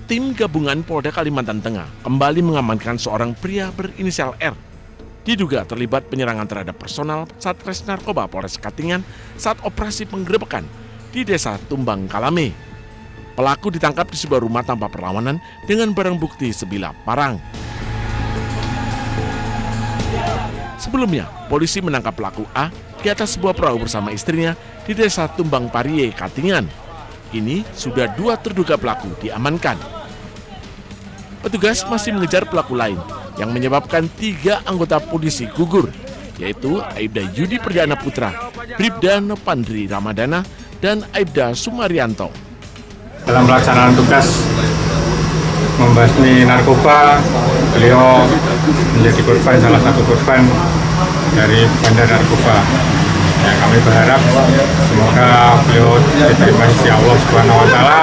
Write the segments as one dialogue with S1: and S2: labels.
S1: Tim gabungan Polda Kalimantan Tengah kembali mengamankan seorang pria berinisial R. Diduga terlibat penyerangan terhadap personal Satres Narkoba Polres Katingan saat operasi penggerebekan di Desa Tumbang Kalame. Pelaku ditangkap di sebuah rumah tanpa perlawanan dengan barang bukti sebilah parang. Sebelumnya, polisi menangkap pelaku A di atas sebuah perahu bersama istrinya di Desa Tumbang Parie, Katingan. Kini sudah 2 terduga pelaku diamankan. Petugas masih mengejar pelaku lain yang menyebabkan 3 anggota polisi gugur, yaitu Aibda Yudi Perdana Putra, Bribda Nopandri Ramadana, dan Aibda Sumarianto.
S2: Dalam pelaksanaan tugas membasmi narkoba, beliau menjadi korban, salah satu korban dari bandar narkoba. Ya, kami berharap semoga beliau diterima sisi Allah Subhanahu wa Ta'ala.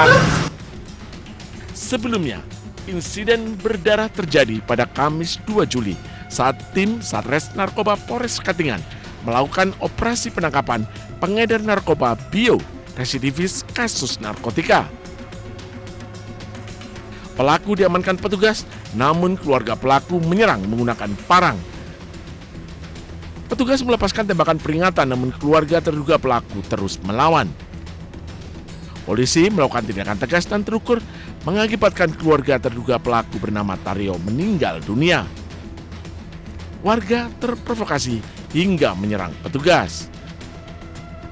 S1: Sebelumnya, insiden berdarah terjadi pada Kamis 2 Juli saat tim Satres Narkoba Polres Katingan melakukan operasi penangkapan pengedar narkoba bio residivis kasus narkotika. Pelaku diamankan petugas, namun keluarga pelaku menyerang menggunakan parang. Petugas melepaskan tembakan peringatan, namun keluarga terduga pelaku terus melawan. Polisi melakukan tindakan tegas dan terukur mengakibatkan keluarga terduga pelaku bernama Tario meninggal dunia. Warga terprovokasi hingga menyerang petugas.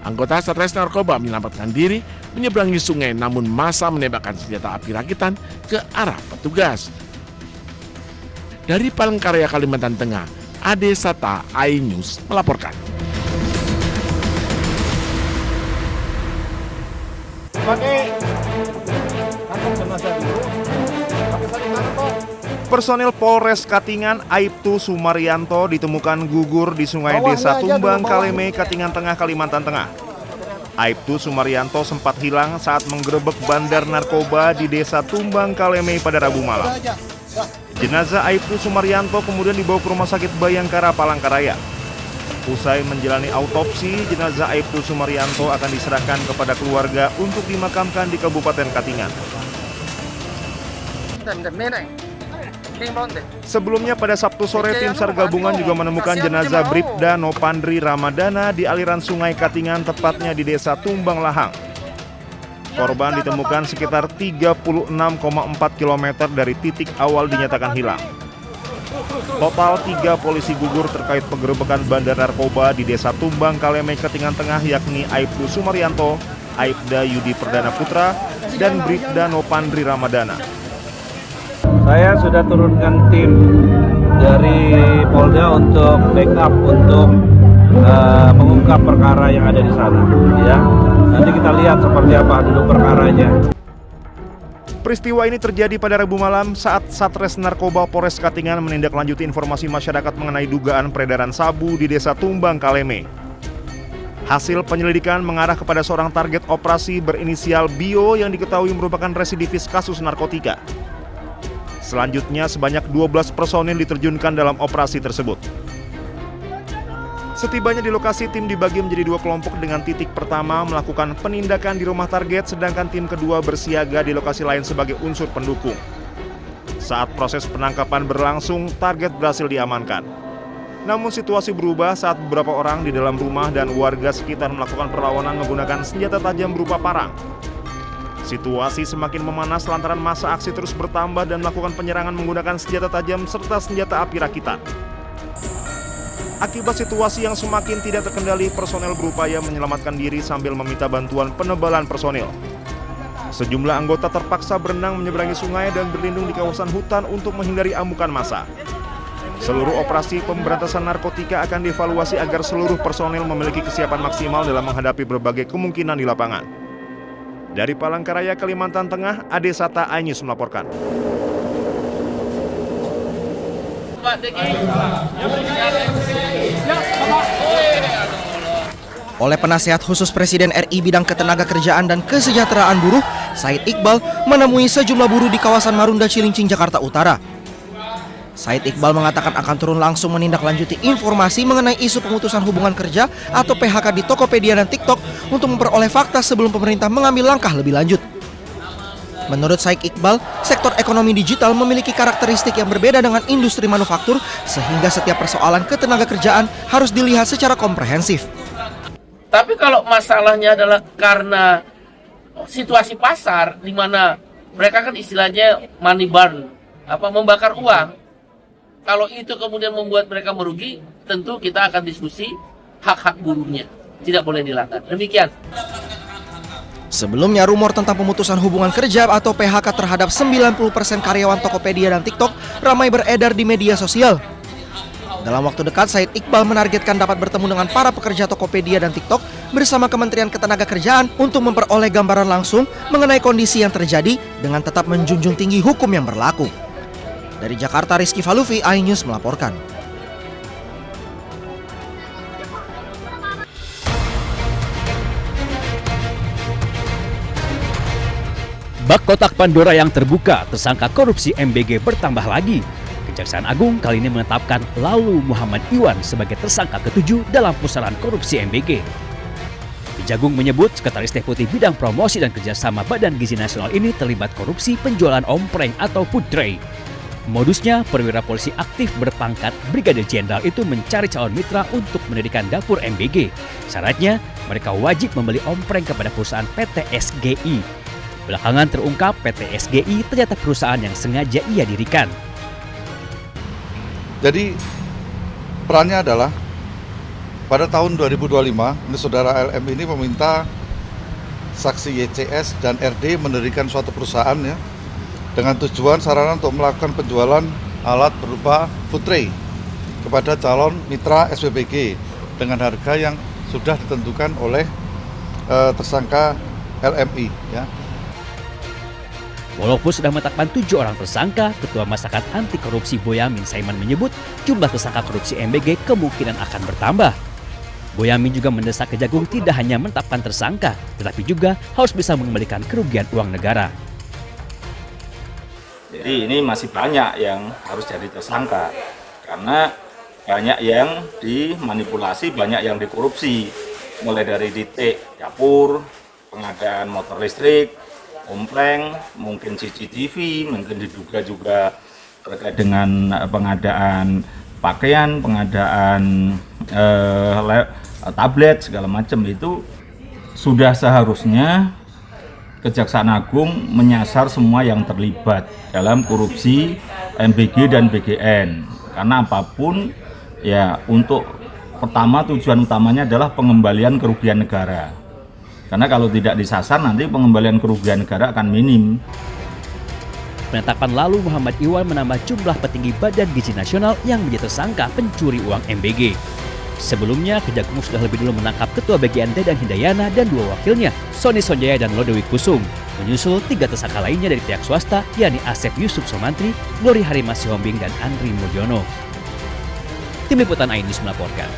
S1: Anggota Satres Narkoba menyelamatkan diri menyeberangi sungai, namun massa menembakkan senjata api rakitan ke arah petugas. Dari Palangkaraya, Kalimantan Tengah, Ade Sata, iNews melaporkan.
S3: Personil Polres Katingan Aibtu Sumarianto ditemukan gugur di sungai Desa Tumbang Kaleme, Katingan Tengah, Kalimantan Tengah. Aibtu Sumarianto sempat hilang saat menggerebek bandar narkoba di Desa Tumbang Kaleme pada Rabu malam. Jenazah Aibtu Sumarianto kemudian dibawa ke Rumah Sakit Bayangkara, Palangkaraya. Usai menjalani autopsi, jenazah Aibtu Sumarianto akan diserahkan kepada keluarga untuk dimakamkan di Kabupaten Katingan. Sebelumnya pada Sabtu sore, tim SAR gabungan juga menemukan jenazah Bribda Nopandri Ramadana di aliran sungai Katingan, tepatnya di Desa Tumbang Lahang. Korban ditemukan sekitar 36,4 km dari titik awal dinyatakan hilang. Total 3 polisi gugur terkait penggerebekan bandar narkoba di Desa Tumbang Kaleme, Katingan Tengah, yakni Aibtu Sumarianto, Aibda Yudi Perdana Putra, dan Bribda Nopandri Ramadana.
S4: Saya sudah turunkan tim dari Polda untuk backup untuk mengungkap perkara yang ada di sana. Ya, nanti kita lihat seperti apa dulu perkaranya.
S3: Peristiwa ini terjadi pada Rabu malam saat Satres Narkoba Polres Katingan menindaklanjuti informasi masyarakat mengenai dugaan peredaran sabu di Desa Tumbang Kaleme. Hasil penyelidikan mengarah kepada seorang target operasi berinisial Bio yang diketahui merupakan residivis kasus narkotika. Selanjutnya, sebanyak 12 personil diterjunkan dalam operasi tersebut. Setibanya di lokasi, tim dibagi menjadi 2 kelompok dengan titik pertama melakukan penindakan di rumah target, sedangkan tim kedua bersiaga di lokasi lain sebagai unsur pendukung. Saat proses penangkapan berlangsung, target berhasil diamankan. Namun situasi berubah saat beberapa orang di dalam rumah dan warga sekitar melakukan perlawanan menggunakan senjata tajam berupa parang. Situasi semakin memanas lantaran massa aksi terus bertambah dan melakukan penyerangan menggunakan senjata tajam serta senjata api rakitan. Akibat situasi yang semakin tidak terkendali, personel berupaya menyelamatkan diri sambil meminta bantuan penebalan personil. Sejumlah anggota terpaksa berenang menyeberangi sungai dan berlindung di kawasan hutan untuk menghindari amukan massa. Seluruh operasi pemberantasan narkotika akan dievaluasi agar seluruh personel memiliki kesiapan maksimal dalam menghadapi berbagai kemungkinan di lapangan. Dari Palangkaraya, Kalimantan Tengah, Ade Sata, iNews melaporkan.
S5: Oleh Penasehat Khusus Presiden RI Bidang Ketenagakerjaan dan Kesejahteraan Buruh, Said Iqbal menemui sejumlah buruh di kawasan Marunda, Cilincing, Jakarta Utara. Said Iqbal mengatakan akan turun langsung menindaklanjuti informasi mengenai isu pemutusan hubungan kerja atau PHK di Tokopedia dan TikTok untuk memperoleh fakta sebelum pemerintah mengambil langkah lebih lanjut. Menurut Said Iqbal, sektor ekonomi digital memiliki karakteristik yang berbeda dengan industri manufaktur sehingga setiap persoalan ketenagakerjaan harus dilihat secara komprehensif.
S6: Tapi kalau masalahnya adalah karena situasi pasar di mana mereka kan istilahnya money burn, membakar uang. Kalau itu kemudian membuat mereka merugi, tentu kita akan diskusi hak-hak buruhnya. Tidak boleh dilanggar. Demikian.
S5: Sebelumnya, rumor tentang pemutusan hubungan kerja atau PHK terhadap 90% karyawan Tokopedia dan TikTok ramai beredar di media sosial. Dalam waktu dekat, Said Iqbal menargetkan dapat bertemu dengan para pekerja Tokopedia dan TikTok bersama Kementerian Ketenagakerjaan untuk memperoleh gambaran langsung mengenai kondisi yang terjadi dengan tetap menjunjung tinggi hukum yang berlaku. Dari Jakarta, Rizky Falufi, iNews melaporkan.
S7: Bak kotak Pandora yang terbuka, tersangka korupsi MBG bertambah lagi. Kejaksaan Agung kali ini menetapkan Lalu Muhammad Iwan sebagai tersangka ke-7 dalam pusaran korupsi MBG. Kejagung menyebut Sekretaris Deputi Bidang Promosi dan Kerjasama Badan Gizi Nasional ini terlibat korupsi penjualan ompreng atau food tray. Modusnya, perwira polisi aktif berpangkat Brigadir Jenderal itu mencari calon mitra untuk mendirikan dapur MBG. Syaratnya, mereka wajib membeli ompreng kepada perusahaan PT SGI. Belakangan terungkap PT SGI ternyata perusahaan yang sengaja ia dirikan.
S8: Jadi perannya adalah pada tahun 2025, saudara LM ini meminta saksi YCS dan RD mendirikan suatu perusahaan ya, dengan tujuan sarana untuk melakukan penjualan alat berupa food tray kepada calon mitra SPBG dengan harga yang sudah ditentukan oleh tersangka LMI ya.
S7: Walaupun sudah menetapkan 7 orang tersangka, Ketua Masyarakat Anti Korupsi Boyamin Saiman menyebut jumlah tersangka korupsi MBG kemungkinan akan bertambah. Boyamin juga mendesak Kejagung tidak hanya menetapkan tersangka, tetapi juga harus bisa mengembalikan kerugian uang negara.
S4: Jadi ini masih banyak yang harus jadi tersangka, karena banyak yang dimanipulasi, banyak yang dikorupsi, mulai dari titik dapur, pengadaan motor listrik, ompreng, mungkin CCTV, mungkin diduga juga terkait dengan pengadaan pakaian, pengadaan tablet, segala macam. Itu sudah seharusnya Kejaksaan Agung menyasar semua yang terlibat dalam korupsi MBG dan BGN. Karena apapun ya, untuk pertama tujuan utamanya adalah pengembalian kerugian negara. Karena kalau tidak disasar nanti pengembalian kerugian negara akan minim.
S7: Penetapan Lalu Muhammad Iwan menambah jumlah petinggi Badan Gizi Nasional yang menjadi tersangka pencuri uang MBG. Sebelumnya, Kejagung sudah lebih dulu menangkap Ketua BGN Dedang Hindayana dan 2 wakilnya, Sony Sonjaya dan Lodewi Kusung. Menyusul 3 tersangka lainnya dari pihak swasta, yakni Asep Yusuf Somantri, Glory Harimasi Hombing, dan Andri Mulyono. Tim Liputan iNews melaporkan.